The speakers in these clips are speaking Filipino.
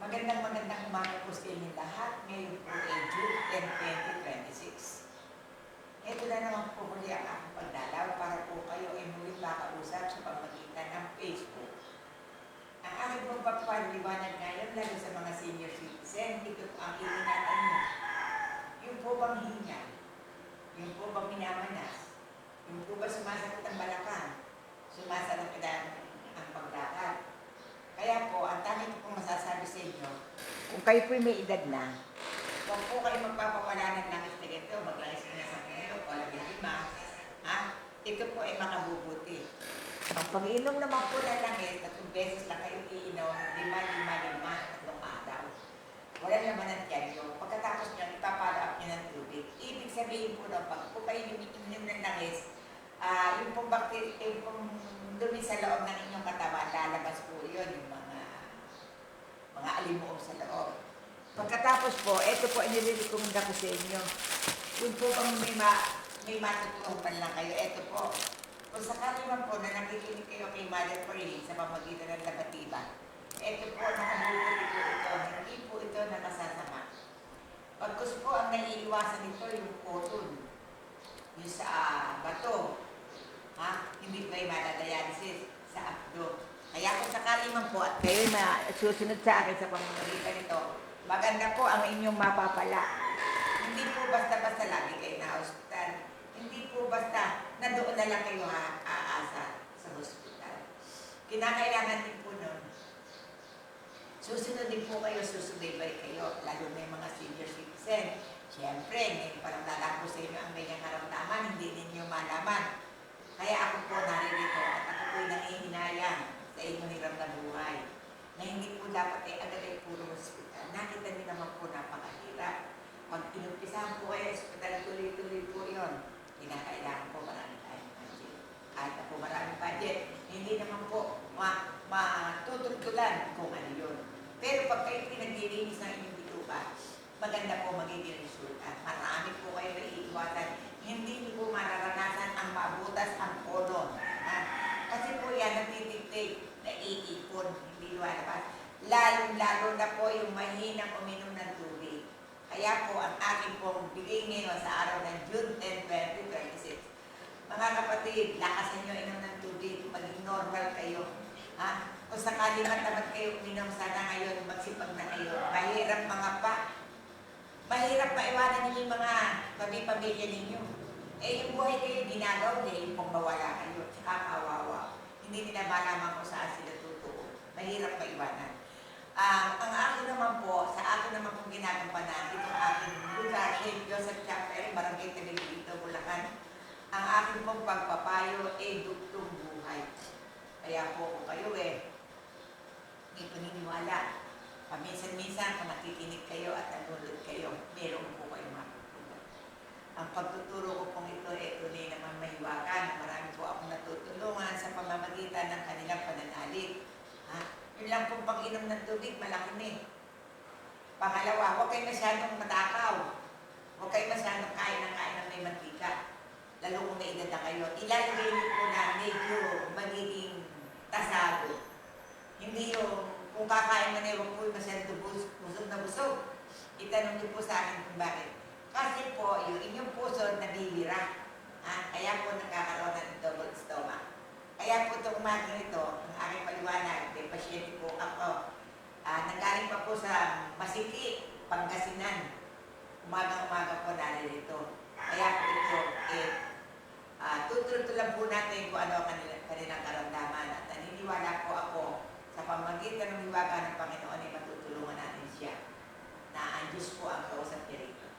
Magandang umaga po sa inyo lahat. Ngayon po ay June 10, 2026. Ito na naman po muli ang aking pagdalaw para po kayo ay muli makausap sa pamamagitan ng Facebook. Ang aking pong pagpapaliwanag ngayon lalo sa mga senior citizen, ito po ang iingatan nyo. Yung po bang hingal? Yung po bang minamanas? Yung po ba sumasakit ang balakang? Sumasakit ang paglakad? Kaya po, ang tanging ko pong masasabi sa inyo, kung kayo po may edad na, huwag po kayo magpapawala ng langis na ganito, maglangis na sa kayo, o lima, ito po ay makabubuti. Ang pag-inom naman po ng langis, 3 beses lang kayo iinom, 5, 3 araw. Wala naman ang tiyan nyo. Pagkatapos nyo, ipapalo up nyo ng tubig. Ibig sabihin po na pag po kayo umiinom ng langis, yung pong bacteria, yung pong dumi sa loob ng inyong katawan, lalabas po yun, yung mga alimuong sa loob. Pagkatapos po, ito po ang nire-recommenda ko sa inyo. Kung po bang may matutupan lang kayo, ito po. Kung sakali man po na nakikinig kayo kay Mother Pauline sa pamagitan ng labatiba, ito po, nakabubuti po ito, hindi po ito nakasasama. Pagkus po, ang naiiwasan nito yung cotton, yung sa bato, hindi ba yung madadialysis sa abdo. Kaya kung sakali man po at kayo susunod sa akin sa pamamagitan nito, maganda po ang inyong mapapala. Hindi po basta-basta lagi kayo na hospital. Hindi po basta na doon na lang kayo aasa sa hospital. Kinakailangan din po nun. Susunod din po kayo, susubaybay kayo, lalo na yung mga senior citizen. Siyempre, ngayon parang lalako sa inyo ang ganyang karamdaman, hindi ninyo malaman. Kaya ako po naririto at ako po'y nangihinayang sa inyong hirap na buhay na hindi po dapat ay agad ay puro hospital. Nakita niyo naman po napakahirap. Pag inumpisahan po kayo hospital, tuloy-tuloy po yun. Kinakailangan po maraming tayong budget. Kahit na po maraming budget, hindi naman po matutultulan kung ano yun. Pero pag kayo pinaglilinis ng inyong bituka, maganda po magiging resulta. Marami po kayo naiiwasan. Hindi niyo po mararanasan ang mabutas ang colon. Kasi po yan natitigtig, naiipon, hindi lumalabas. Lalo na po yung mahinang uminom ng tubig. Kaya po ang aking pong bigay ngayon sa araw ng June 10, 2026. Mga kapatid, lakasan nyo inom ng tubig, maging normal kayo. Kung sakali matamad kayo uminom, sana ngayon magsipag na kayo. Mahirap mga pa. Mahirap maiwanan ninyo yung mga pamilya ninyo. Yung buhay kayo ginagaw niya, yung pong mawala kayo, tsaka kawawa. Hindi nila malaman kung saan sila totoo. Mahirap maiwanan. Ang akin naman po, sa akin naman pong ginagampanan, itong aking lugar, St. Joseph Chapel, Barangay Tagalito, Bulacan, ang aking pong pagpapayo ay dugtong buhay. Kaya po kung kayo may paniniwala, paminsan-minsan kung makikinig kayo at nanonood kayo, meron po kayong matutunan. Ang pagtuturo ko pong ito ay tunay naman mahiwagan. Marami po akong natutulungan sa pamamagitan ng kanilang pananalig. Yun lang pong pag-inom ng tubig, malaki na eh. Pangalawa, huwag kayo masyadong matakaw. Huwag kayo masyadong kain ng may mantika. Lalo kung may edad na kayo. Ilalagay niyo po na medyo magiging tasado. Hindi yung kung kakain man eh, huwag po masyadong busog na busog. Itanong niyo po sa akin kung bakit. Kasi po, yung inyong puso nabibira. Kaya po nagkakaroon ng double stomach. Kaya po itong umaga nito, ang aking paliwanag, may pasyente po ako. Nanggaling pa po sa Masiki, Pangasinan. Umaga-umaga po naririto. Kaya po ito, tutultulan po natin kung ano ang kanilang karamdaman. At naniniwala po ako sa pamagitan ng hiwaga ng Panginoon ay matutulungan natin siya. Na ang Diyos po ang kausap niya rito.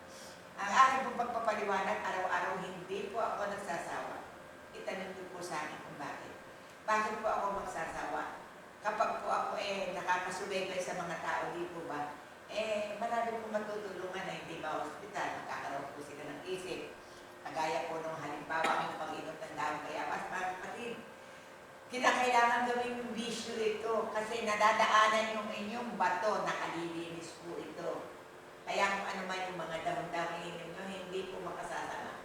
Ang aking pong pagpapaliwanag, araw-araw hindi po ako nagsasawa. Itanong niyo po sa akin kung bakit. Bakit po ako magsasawa? Kapag po ako nakakasubaybay sa mga tao, di po ba? Marami po matutulungan na hindi ba hospital, nakakaroon po sila ng isip. Kagaya po nung halimbawa, yung pag-inom ng dahon kaya mga kapatid. Kinakailangan gawin yung bisyo ito kasi nadadaanan yung inyong bato, nakalilinis po ito. Kaya kung ano man yung mga dahon-dahon ninyo, hindi po makasasama.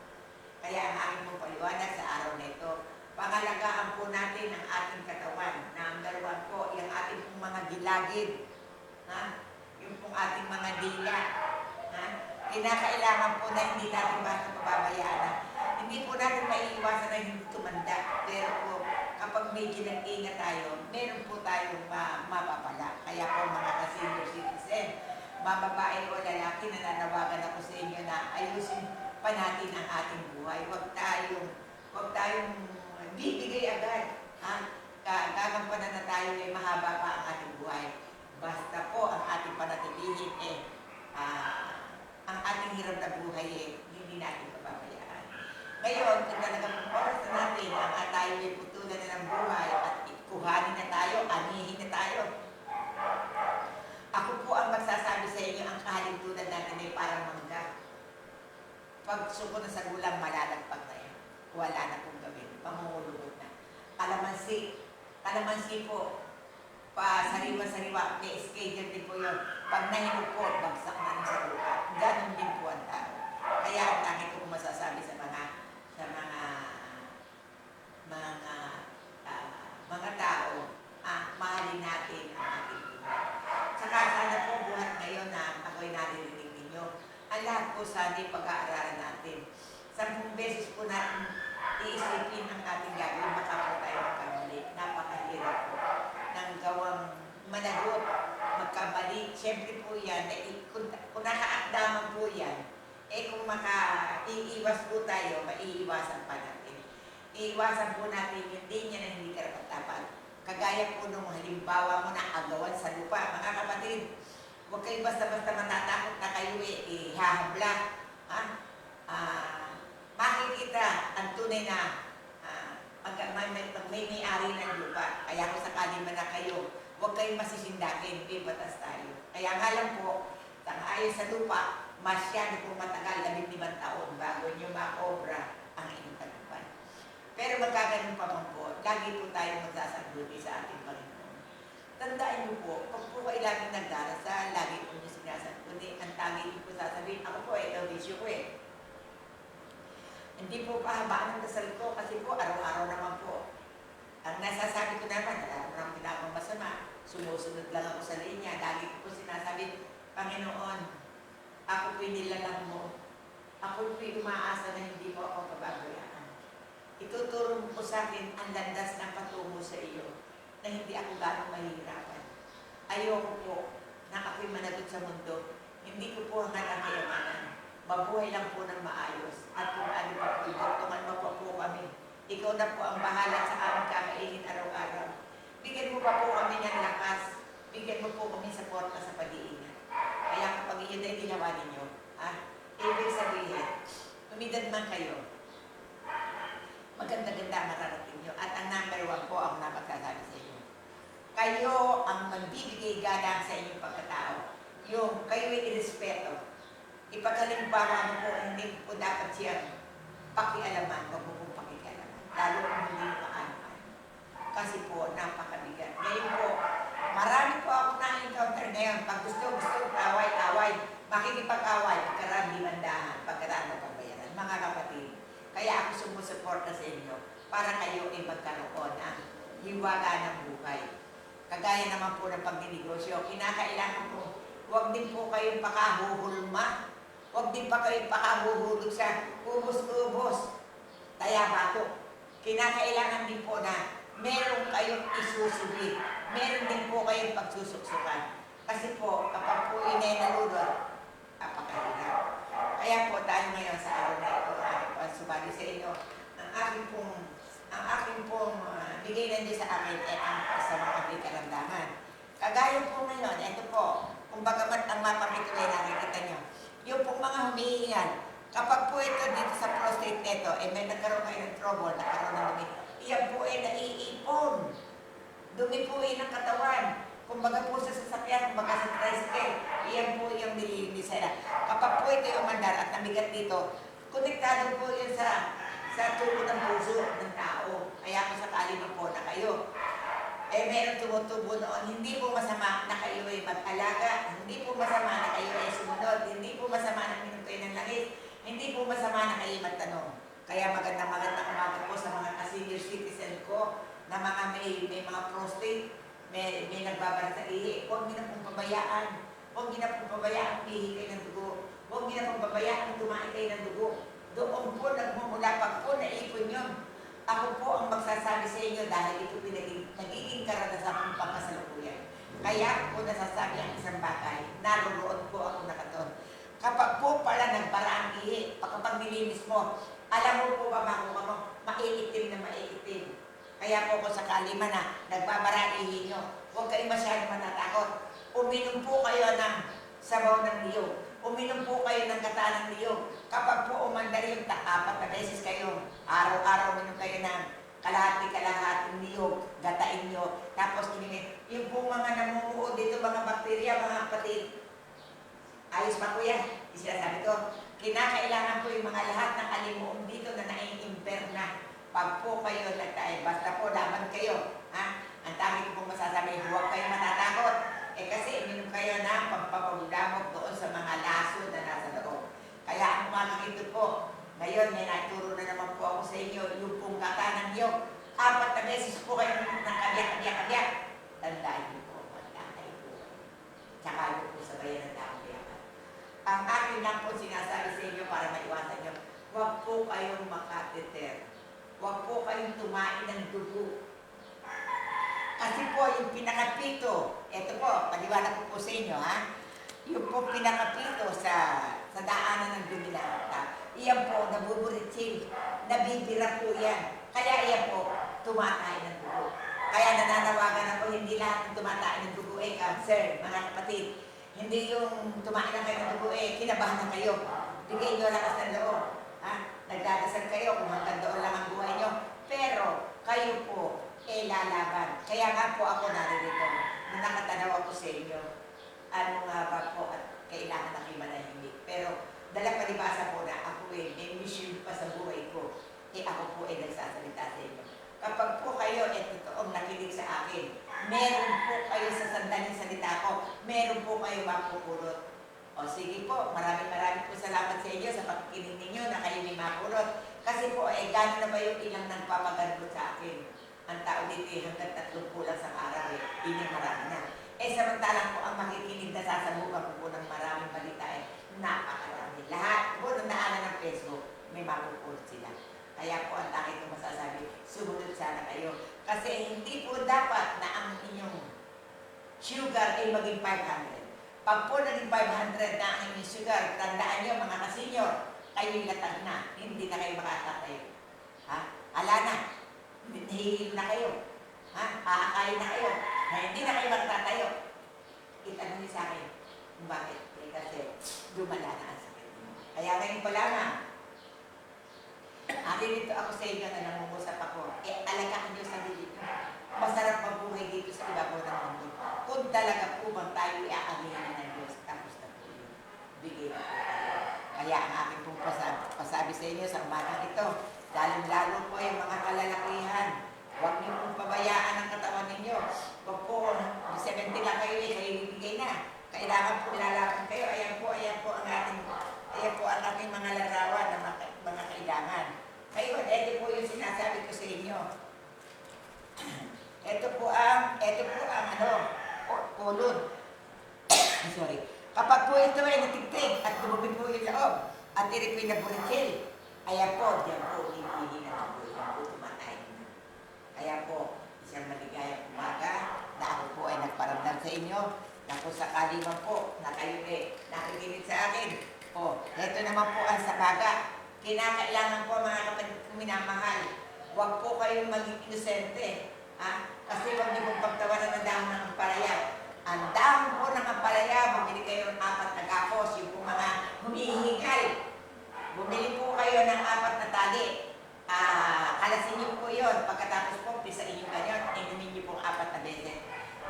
Kaya ang aking pong paliwanag sa araw na ito, pangalagaan po natin ang ating katawan. Number 1 po, yung ating pong mga gilagid. yung pong ating mga dila. Ha? Kinakailangan po na hindi natin basta pababayaan. Hindi po natin maiiwasan na hindi tumanda. Pero po, kapag medyo nag-ingat tayo, meron po tayong mapapala. Kaya po mga ka-senior citizen, mababae o lalaki, nananawagan ako sa inyo na ayusin pa natin ang ating buhay. Huwag tayong bibigay agad. Ha? Gagampanan na tayo ay mahaba pa ang ating buhay. Basta po ang ating panatilihin ang ating hirap na buhay hindi natin pababayaan. Ngayon, kung talagang oras na natin ang tayo ay putulan na ng buhay at kuhanin na tayo, anihin na tayo. Ako po ang magsasabi sa inyo, ang kahalintunan natin ay parang mangga. Pag suko na sa gulang, malalagpag na yan. Wala na pong gawin. Pangungulunod na. Kalamansi po, sariwa-sariwa, may schedule din po yun. Pag nahinog po, bagsak na rin sa lupa. Ganon din po ang tao. Kaya ang tangi ko masasabi sa mga tao, mahalin natin ang ating buhay. Saka sana po buhat ngayon na ako'y naririnig ninyo. Ang lahat po sana pag-aaralan natin. 10 beses po natin iisipin ang ating gagawin, baka po tayo magkamali. Napakahirap po ng gawang managot, magkamali. Siyempre po yan, kung nakaakdaman po yan, kung maka-iiwas po tayo, maiiwasan pa natin. Iiwasan po natin yung dinya na hindi karapat-dapat. Kagaya po nung halimbawa mo na agawan sa lupa. Mga kapatid, huwag kayo basta-basta matatakot na kayo ihahabla. Makikita ang tunay na pag may-ari ng lupa. Kaya kung sakali man na kayo, huwag kayong masisindakin, batas tayo. Kaya nga lang po, ayon sa lupa, masyado po matagal, 15 taon bago nyo makobra ang inyong tagupan. Pero magkaganon pa man po, lagi po tayo magsasabuti sa ating Panginoon. Tandaan nyo po, pag po kayo laging nagdarasal, lagi po nyo sinasabuti, ang tangi po sasabihin, ako po ito, bisyo ko Hindi po pahabaan ang dasal ko kasi po araw-araw naman po. Ang nasasabi ko naman, wala naman ginagawang masama. Sumusunod lang ako sa linya. Lagi ko po sinasabi, Panginoon, ako po'y nilalang mo. Ako po'y umaasa na hindi mo ako pababayaan. Ituturo mo po sa akin ang landas ng patungo sa iyo na hindi ako gano'ng mahihirapan. Ayoko po na ako'y managot sa mundo. Hindi ko po hanggang ang kayamanan. Mabuhay lang po ng maayos. At kung ano pa po, tungan mo pa po kami. Ikaw na po ang bahala sa aming kakainin araw-araw. Bigyan mo pa po kami ng lakas. Bigyan mo po kami sa porta sa pag-iingat. Kaya kapag iyon ay ginawa ninyo, ibig sabihin, umidad man kayo, maganda-ganda mararating nyo. At ang number 1 po, ako na magsasabi sa inyo. Kayo ang magbibigay gadang sa inyong pagkatao. Yung kayo ay irespeto. Ipaghalimbawa mo po, hindi po dapat siyang pakialaman, wag mo pong pakialaman. Lalo kung hindi maanuan. Kasi po, napakabigat. Ngayon po, marami po ako na-encounter ngayon. Pag gusto, away-away, makikipag-away, pagkaraan limandahan, pagkaraan na pagbayaran. Mga kapatid, kaya ako sumusuporta sa inyo para kayo ay magkaroon ng hiwaga ng buhay. Kagaya naman po ng pagninegosyo, kinakailangan po, huwag din po kayong pakahuhulma. Huwag din pa kayong pakahuhulog sa ubos-ubos. Bato. Kinakailangan din po na meron kayong isusubit. Meron din po kayong pagsusuksukan. Kasi po, kapag po inenaludot, apakahirap. Kaya po tayo ngayon sa araw na ito, sumali sa inyo, ang aking pong bigay na Diyos sa akin ay ang sa mga aking karamdaman. Kagaya po ngayon, ito po, kung bagamat ang mapapituloy nakikita nyo, yung pong mga humihingal, kapag po ito dito sa prostate nito, may nagkaroon kayo ng trouble, nagkaroon ng dumi, iyan po ay naiipon. Dumi po ay ng katawan. Kung baga po sa sasakyan, kung baga sa tricycle, iyan po yung nililinis nila. Kapag po ito yung umandar at namigat dito, konektado po yun sa tubo ng puso ng tao. Kaya kung sakali na po na kayo, meron tumutubo noon, hindi po masama na kayo ay mag-alaga, hindi po masama na kayo ay sumunod, hindi po masama na minum kayo ng langis, hindi po masama na kayo magtanong. Kaya magandang umaga po sa mga senior citizen ko na mga may mga prostate, may nagbabara sa ihi. Huwag nyo na pong pabayaan. Huwag niyo na pong pabayaan pihi kayo ng dugo. Huwag niyo na pong pabayaan tumain kayo ng dugo. Doon po nagmumula pag po naipon yun. Ako po ang magsasabi sa inyo dahil ito nagiging karanasan kong pangkasalukuyan. Kaya po nasasabi ang isang bagay, naroon po ako nakaton. Kapag po pala nagbara ang ihi, kapag nilinis mo, alam mo po ba makuha mo, maiitim na maiitim. Kaya po kung sakali man na nagbabara ang ihi nyo, huwag kayo masyadong matatakot. Uminom po kayo ng sabaw ng niyog. Uminom po kayo ng gata ng niyog. Kapag po umandar yung 4 na beses kayo, araw-araw uminom kayo ng kalahati-kalahating niyog, gatain nyo, tapos inimin. Yung po mga namumuo dito, mga bakterya, mga kapatid, ayos pa po yan. Sinasabi ko, kinakailangan po yung mga lahat ng alimuong dito na nai-imper na. Pag po kayo nagtaay, basta po laban kayo. Ha? Ang dami ko pong masasabi, huwag kayo matatakot. Kasi ininom kayo na pagpapagdamog doon sa mga laso na nasa loob. Kaya ang makikita po, ngayon may naturo na naman po ako sa inyo, yung pong gata ng niyog. 4 na beses po kayo nakabyak. Tandaan niyo po, magtatay po. Tsaka yun po sa bayan ng dakabiyakan. Ang akin lang po sinasabi sa inyo para maiwasan nyo, huwag po kayong makateter. Huwag po kayong tumain ng dugo. Kasi po yung pinakapito, ito po, paliwanag ko po sa inyo ha, yung po pinakapito sa daanan ng dumilang, iyan po, nabuburitsil, nabibira po yan. Kaya iyan po, tumatay ng dugo. Kaya nananawagan ako, hindi lahat ng tumatay ng dugo cancer, mga kapatid. Hindi yung tumain na kayo ng dugo kinabahan na kayo. Bigay nyo lakas ng loob. Nagdadasal kayo kung hanggang doon lang ang buhay nyo. Pero kayo po, lalaban. Kaya nga po ako naririto, nung nakatanaw ako sa inyo, ano nga ba po at kailangan na kayo manahimik. Pero dala palibasa po na ako may mission pa sa buhay ko, ako po nagsasalita sa inyo. Kapag po kayo totoong nakinig sa akin, meron po kayo sa sandaling salita ko, meron po kayo mapupulot. O sige po, maraming po salamat sa inyo sa pagkikinig ninyo na kayo may mapulot. Kasi po, gano'n na ba yung ilang nagpapaganod sa akin? Ang tao dito hanggang 30 lang sa araw hindi marami na. Samantalang po ang makikinig na sasabukan po ng maraming balita napakarami. Lahat po nung naanan ng Facebook, may mapupulot sila. Kaya po ang takit ko masasabi, sumunod sana kayo. Kasi hindi po dapat na ang inyong sugar ay maging 500. Pag po naging 500 na ang inyong sugar, tandaan nyo mga kasenyor, kayo'y latag na, hindi na kayo makakatayo. Ala na. Nahihil na kayo. Aakain na kayo. Na hindi na kayo magtatayo. Itanong niyo sa akin kung bakit. Kasi lumala na ang sakit. Kaya ngayon pa lang dito ako sa inyo na nangungusap ako. Alagaan niyo sa sarili niyo. Masarap mabuhay dito sa ibabaw ng mundo. Kung talaga po bang tayo iaanginin ng Diyos, tapos na po yun. Bigay na po tayo. Kaya ang aking pong pasabi sa inyo sa umagang ito, lalo po yung mga kalalakihan. Huwag niyo pong pabayaan ang katawan ninyo. Huwag po, 70 lang kayo kayo ibigay na. Kailangan po lalaban kayo. Ayan po ang ating mga larawan na mga kailangan. Ngayon, ito po yung sinasabi ko sa inyo. Ito po ang pulod. Sorry. Kapag po ito ay natigtig at dumumi po yung loob at iripoy na buritsil, ayan po, diyan po, hindi na po, diyan po tumatay. Kaya po, isang maligayang umaga na ako po ay nagparamdam sa inyo na kung sakali man po na kayo nakikinig sa akin. Ito naman po ang sabaga. Kinakailangan po mga kapatid kong minamahal, huwag po kayong maging inosente. Kasi huwag niyo pong pagtawanan ng dahon ng ampalaya. Ang dahon po ng ampalaya, bumili kayo ng 4 na gapos, yung po mga humihingal. Bumili po kayo ng 4 na tali. Kalasin niyo po yun. Pagkatapos po, pisain yung ganyan, inumin niyo po 4 na beses.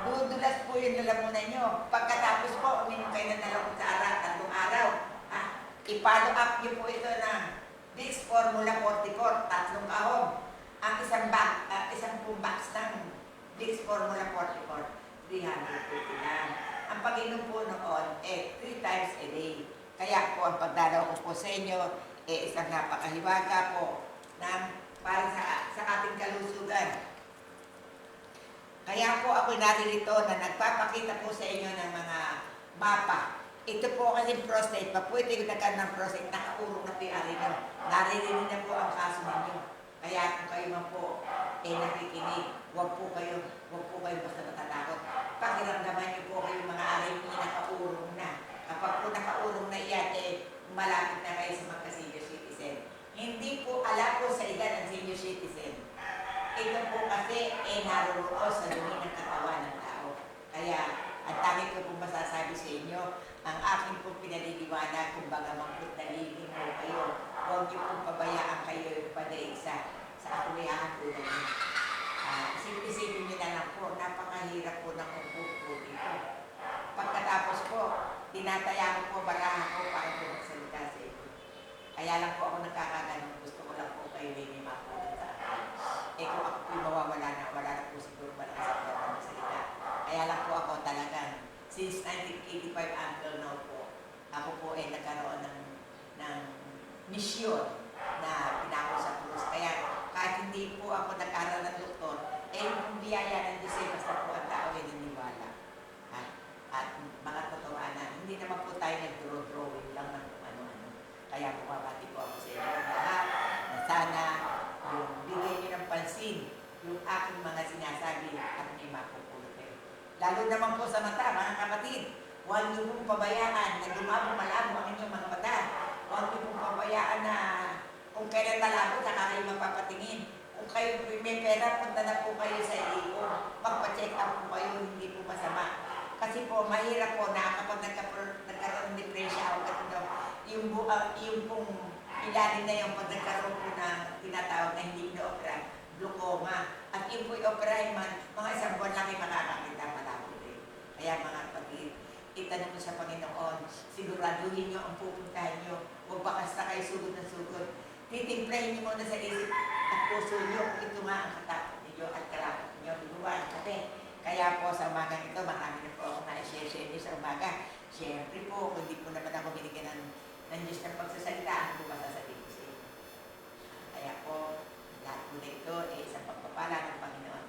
Dudulas po yung lalamunan niyo. Pagkatapos po, uminom kayo ng 3 araw. I-follow up niyo po ito ng Vicks Formula 44, 3 kahon. Ang isang box ng Vicks Formula 44, 350 lang. Ang pag-inom po noon, 3 times a day. Kaya po, ang pagdalaw ko po sa inyo, isang napakahiwaga po para sa ating kalusugan. Kaya po ako naririto na nagpapakita po sa inyo ng mapa. Ito po kasi prostate pa. Pwede ko nagkaan ng prostate, nakaurong na piyari nyo. Naririnig na po ang kaso ninyo. Kaya kung kayo man po, nakikinig, huwag po kayo basta matatakot. Pakiramdaman nyo po kayo mga aray nyo nakaurong na. Kapag po nakaurong na iyan, malapit na kayo sa mga senior citizen. Hindi po alam po sa edad ang senior citizen. Ito po kasi naroon sa dumi ng katawan ng tao. Kaya, ang tanging ko pong masasabi sa inyo, ang aking pong pinaliliwanag, kung baga magputaliling mo kayo, huwag niyo pong pabayaan kayo padaig sa akulihan po ninyo. Isipin niyo na lang po, napakahirap po ng umpok po dito. Pagkatapos po, tinataya ko po barahan ko para po magsalita sa inyo. Kaya lang po ako nagkakaganon, gusto ko lang po kayo din mapunan sa akin. Kung ako po'y mawawala na, wala na po siguro malakas ako na magsalita. Kaya lang po ako talagang, since 1985 until now po, ako po nagkaroon ng misyon na pinako sa krus. Kaya kahit hindi po ako nag-aral ng doktor, yung biyaya ng Diyos basta po ang tao ay naniniwala. At mga totoanan, hindi naman po tayo nag-drawing lang ng ano-ano. Kaya bumabati po ako sa inyo lahat na sana yung bigay niyo ng pansin yung aking mga sinasabi at may mapupulot kayo. Lalo naman po sa mata, mga kapatid, huwag niyo pong pabayaan na lumabo-malabo ang inyong mga mata. Huwag niyo pong pabayaan na kung kailan malabo, saka kayo mapapatingin. Kung kayo may pera, punta na po kayo sa iyo. Magpa-check up po kayo, hindi po masama. Kasi po, mahirap po na kapag nagkaroon ng depresya o yung pong ilalim na yung pag nagkaroon po ng tinatawag na hindi na-opera, glaucoma. At yung po i-operahin man, mga isang buwan lang ay makakakita malabo rin. Kaya mga kapatid, itanong mo sa Panginoon, siguraduhin nyo ang pupuntahan nyo. Huwag basta kayo sugod na sugod. Titimplahin nyo muna sa isip at puso nyo kung ito nga ang katakot ninyo at kalapot nyo. Inuwan kasi. Kaya po sa umaga ito, marami na po ako na-share nyo sa umaga. Siyempre po, kung di po naman ako binigyan ng Diyos ng pagsasalita, ano po masasabihin ko sa inyo? Kaya po, lahat po na ito ay isang pagpapala ng Panginoon.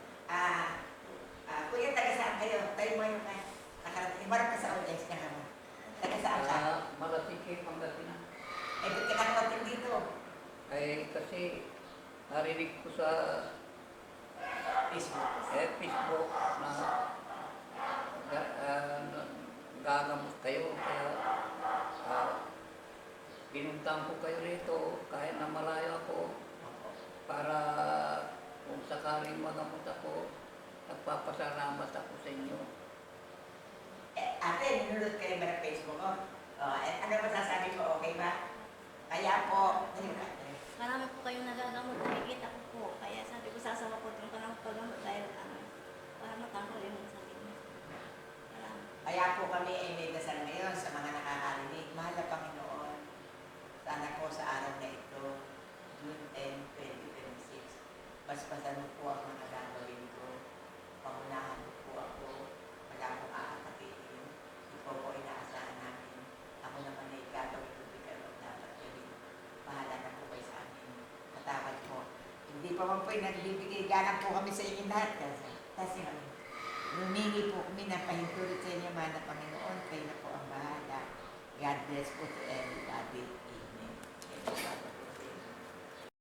Kuya, taga saan kayo? Tayo mo yung nakarating. Marap ka sa audience ka naman. Taga saan ka? Marating kayo Pangasinan. Ba't ka nakarating dito? Kasi narinig ko sa Facebook na gagamot kayo. Kaya pinuntahan ko kayo rito kahit na malayo ako para kung sakaling magamot ako, nagpapasalamat ako sa inyo. Ate, nunod kayo ba ng Facebook ko? Ano masasabi ko? Okay ba? Kaya po, Marami po kayong nagagamot, nakikita ko po. Kaya sabi ko, sasawa po itong panang paggamot dahil para matanggal yung sakit niya. Kaya po kami ay may dasal ngayon sa mga nakakarinig. Mahal na Panginoon, sana po sa araw na ito, June 10, 2026, basbasan mo po ang mga gagawin ko. Pangunahan mo po ako. Wala pong aakapitin. Ito po inaasahan namin. Ako naman ay gagawin ko bigyan dapat gawin. Bahala na po kayo sa amin. Matawad po. Hindi pa man po nagbibigay galang po kami sa inyo lahat. Kasi humingi po kami na pahintulit sa inyo, mahal na Panginoon. Kayo na po ang bahala. God bless po to everybody. Amen.